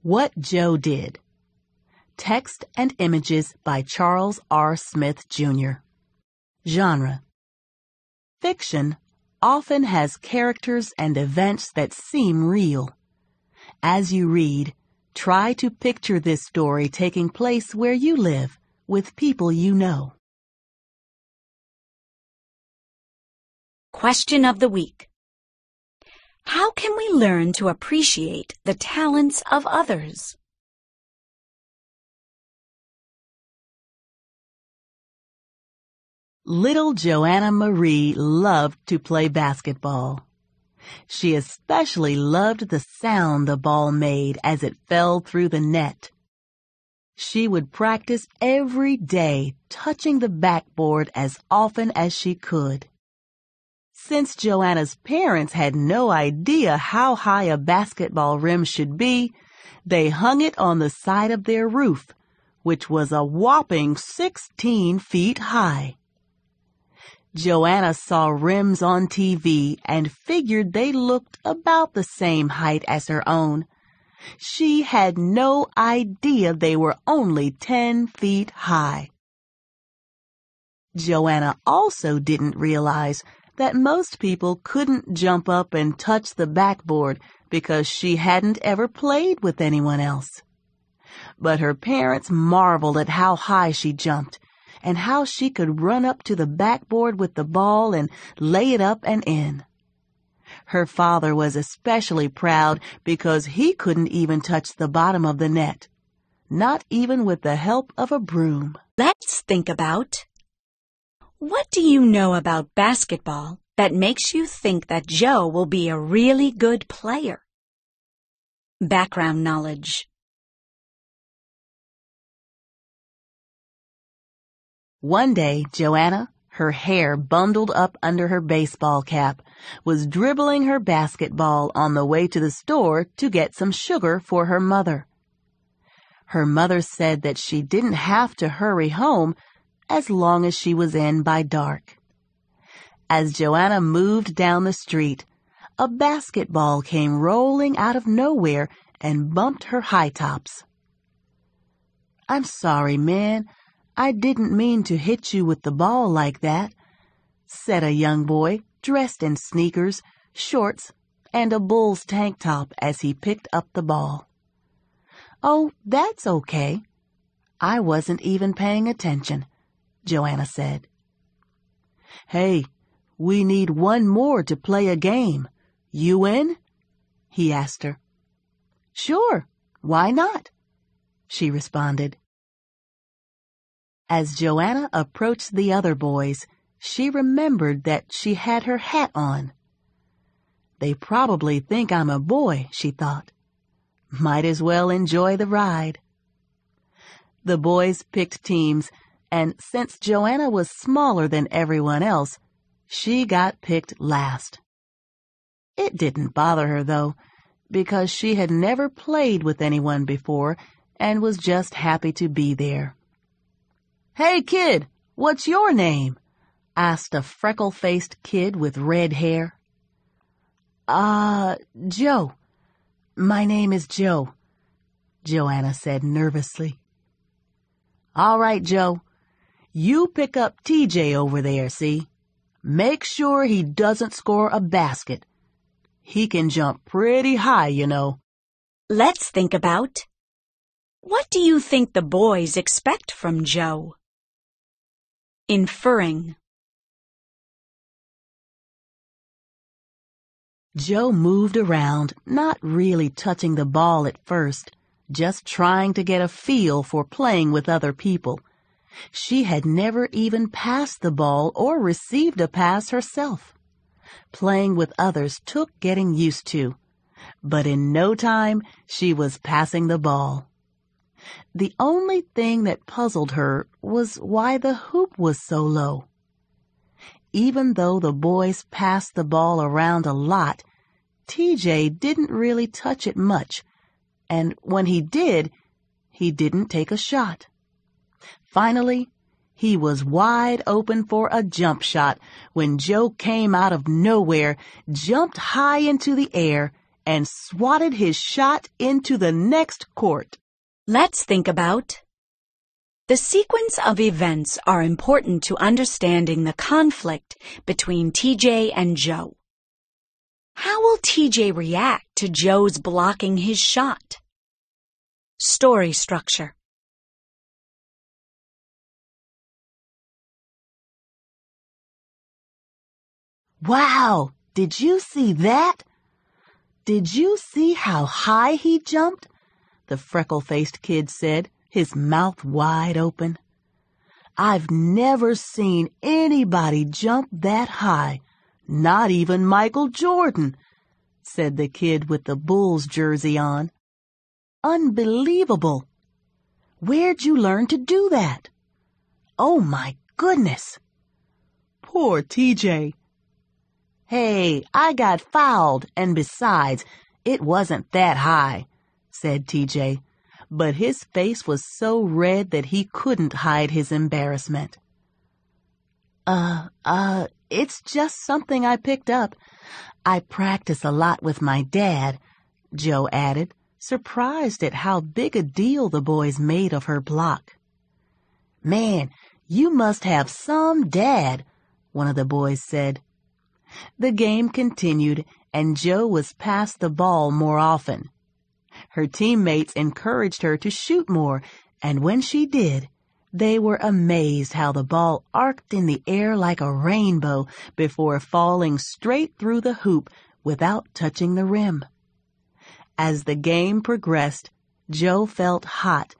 What Joe Did. Text and images by Charles R. Smith, Jr. Genre. Fiction often has characters and events that seem real. As you read, try to picture this story taking place where you live, with people you know. Question of the week. How can we learn to appreciate the talents of others? Little Joanna Marie loved to play basketball. She especially loved the sound the ball made as it fell through the net. She would practice every day, touching the backboard as often as she could. Since Joanna's parents had no idea how high a basketball rim should be, they hung it on the side of their roof, which was a whopping 16 feet high. Joanna saw rims on TV and figured they looked about the same height as her own. She had no idea they were only 10 feet high. Joanna also didn't realize that most people couldn't jump up and touch the backboard because she hadn't ever played with anyone else. But her parents marveled at how high she jumped and how she could run up to the backboard with the ball and lay it up and in. Her father was especially proud because he couldn't even touch the bottom of the net, not even with the help of a broom. Let's think about: what do you know about basketball that makes you think that Joe will be a really good player? Background knowledge. One day, Joanna, her hair bundled up under her baseball cap, was dribbling her basketball on the way to the store to get some sugar for her mother. Her mother said that she didn't have to hurry home as long as she was in by dark. As Joanna moved down the street, a basketball came rolling out of nowhere and bumped her high tops. "I'm sorry, man. I didn't mean to hit you with the ball like that," said a young boy dressed in sneakers, shorts, and a Bulls tank top as he picked up the ball. "Oh, that's okay. I wasn't even paying attention," Joanna said. "Hey, we need one more to play a game. You in?" he asked her. "Sure, why not?" she responded. As Joanna approached the other boys, she remembered that she had her hat on. "They probably think I'm a boy," she thought. "Might as well enjoy the ride." The boys picked teams, and since Joanna was smaller than everyone else, she got picked last. It didn't bother her, though, because she had never played with anyone before and was just happy to be there. "Hey, kid, what's your name?" asked a freckle-faced kid with red hair. Joe. My name is Joe," Joanna said nervously. "All right, Joe. You pick up TJ over there, see? Make sure he doesn't score a basket. He can jump pretty high, you know." Let's think about: what do you think the boys expect from Joe? Inferring. Joe moved around, not really touching the ball at first, just trying to get a feel for playing with other people. She had never even passed the ball or received a pass herself. Playing with others took getting used to, but in no time she was passing the ball. The only thing that puzzled her was why the hoop was so low. Even though the boys passed the ball around a lot, TJ didn't really touch it much, and when he didn't take a shot. Finally, he was wide open for a jump shot when Joe came out of nowhere, jumped high into the air, and swatted his shot into the next court. Let's think about. The sequence of events are important to understanding the conflict between TJ and Joe. How will TJ react to Joe's blocking his shot? Story structure. Wow! Did you see that? Did you see how high he jumped? The freckle-faced kid said, his mouth wide open. I've never seen anybody jump that high, not even Michael Jordan, said the kid with the Bulls jersey on. Unbelievable! Where'd you learn to do that? Oh my goodness! Poor TJ. Hey, I got fouled, and besides, it wasn't that high, said TJ, but his face was so red that he couldn't hide his embarrassment. It's just something I picked up. I practice a lot with my dad, Joe added, surprised at how big a deal the boys made of her block. Man, you must have some dad, one of the boys said. The game continued, and Joe was passed the ball more often. Her teammates encouraged her to shoot more, and when she did, they were amazed how the ball arced in the air like a rainbow before falling straight through the hoop without touching the rim. As the game progressed, Joe felt hot,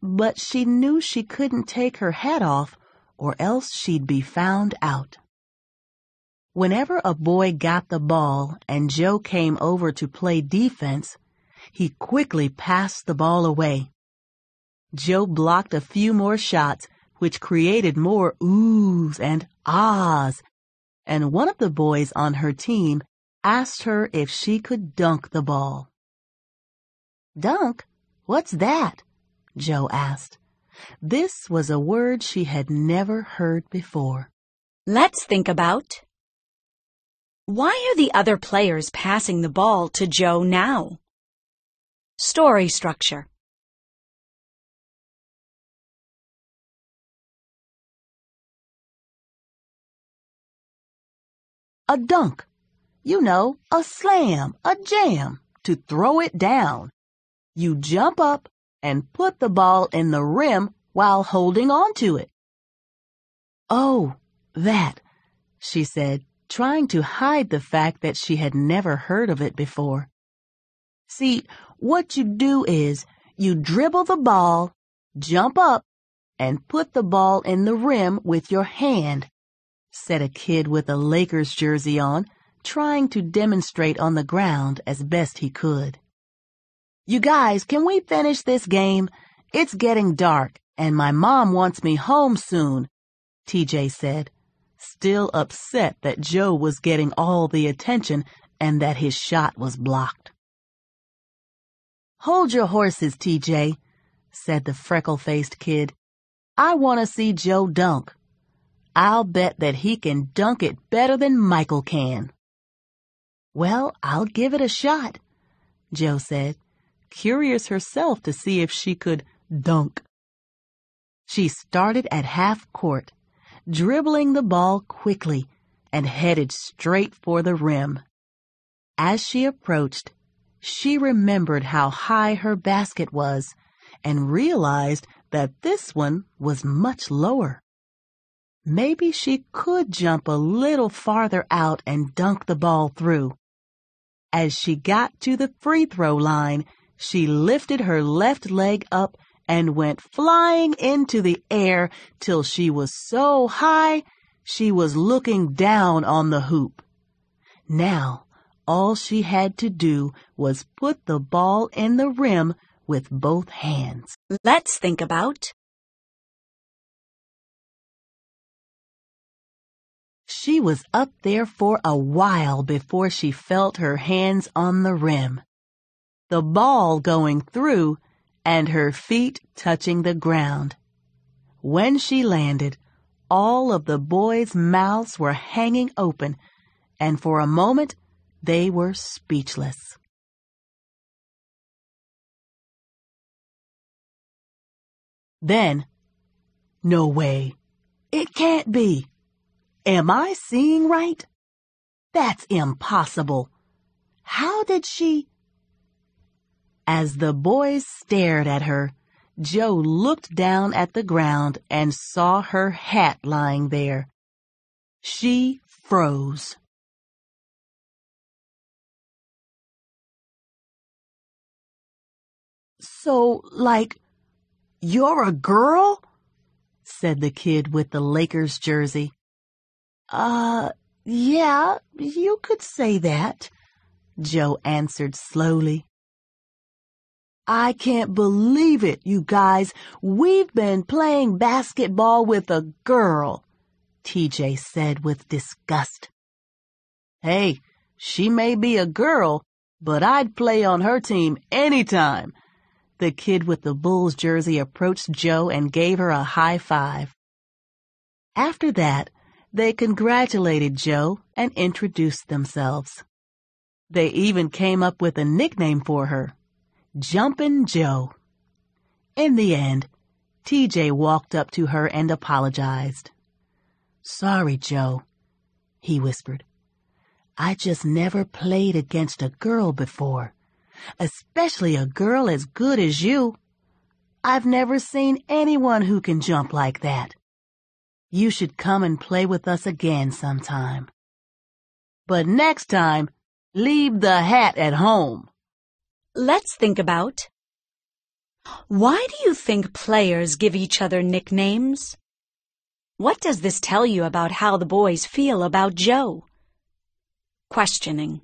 but she knew she couldn't take her hat off or else she'd be found out. Whenever a boy got the ball and Joe came over to play defense, he quickly passed the ball away. Joe blocked a few more shots, which created more oohs and ahs, and one of the boys on her team asked her if she could dunk the ball. Dunk? What's that? Joe asked. This was a word she had never heard before. Let's think about. Why are the other players passing the ball to Joe now? Story structure. A dunk. You know, a slam, a jam, to throw it down. You jump up and put the ball in the rim while holding on to it. Oh, that, she said, trying to hide the fact that she had never heard of it before. See, what you do is you dribble the ball, jump up, and put the ball in the rim with your hand, said a kid with a Lakers jersey on, trying to demonstrate on the ground as best he could. You guys, can we finish this game? It's getting dark, and my mom wants me home soon, TJ said, still upset that Joe was getting all the attention and that his shot was blocked. Hold your horses, TJ, said the freckle-faced kid. I want to see Joe dunk. I'll bet that he can dunk it better than Michael can. Well, I'll give it a shot, Joe said, curious herself to see if she could dunk. She started at half court, dribbling the ball quickly, and headed straight for the rim. As she approached, she remembered how high her basket was and realized that this one was much lower. Maybe she could jump a little farther out and dunk the ball through. As she got to the free throw line, she lifted her left leg up and went flying into the air till she was so high she was looking down on the hoop. Now, all she had to do was put the ball in the rim with both hands. Let's think about. She was up there for a while before she felt her hands on the rim, the ball going through, and her feet touching the ground. When she landed, all of the boys' mouths were hanging open, and for a moment they were speechless. Then, no way. It can't be. Am I seeing right? That's impossible. How did she? As the boys stared at her, Joe looked down at the ground and saw her hat lying there. She froze. So, like, you're a girl? Said the kid with the Lakers jersey. Yeah, you could say that, Joe answered slowly. I can't believe it, you guys. We've been playing basketball with a girl, TJ said with disgust. Hey, she may be a girl, but I'd play on her team anytime. The kid with the Bulls jersey approached Joe and gave her a high five. After that, they congratulated Joe and introduced themselves. They even came up with a nickname for her, Jumpin' Joe. In the end, TJ walked up to her and apologized. Sorry, Joe, he whispered. I just never played against a girl before, especially a girl as good as you. I've never seen anyone who can jump like that. You should come and play with us again sometime. But next time, leave the hat at home. Let's think about, why do you think players give each other nicknames? What does this tell you about how the boys feel about Joe? Questioning.